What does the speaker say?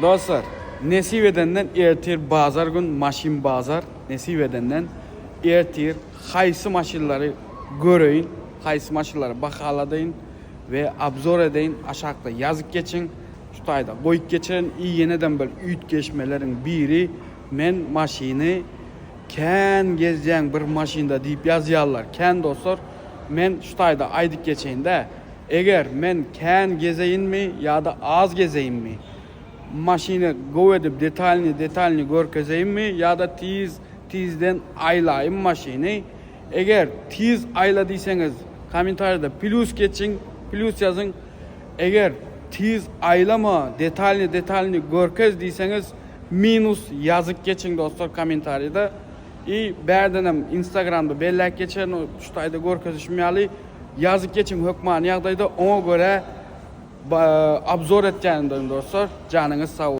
Dostlar, Nesivedenden ertir bazar gün maşin bazar. Nesivedenden ertir haysı maşinları göreyim, haysı maşinları bakaladayın ve abzor edeyin. Aşağıda yazık geçin. Şu tayda koyup geçirin. İyi yeniden böyle üyt geçmelerin biri men maşini ken gezeceğin bir maşinda deyip yazıyorlar. Ken dostlar, men şu tayda aydık geçeyim de eğer men ken gezeyim mi ya da az gezeyim mi? Maşini go edip detailini görkezeyim mi ya da tizden aylayım maşini. Eğer tiz ayladıysanız komentarda plus geçin, plus yazın. Eğer tiz aylama detailini görkez diyseniz minus yazık geçin dostlar komentarda. Berdenem Instagram'da bellek geçen şu tayda görkezişmeyeli yazık geçin hükmani yağdayda ona göre abzor edeceğim dostlar. Canınız sağ olsun.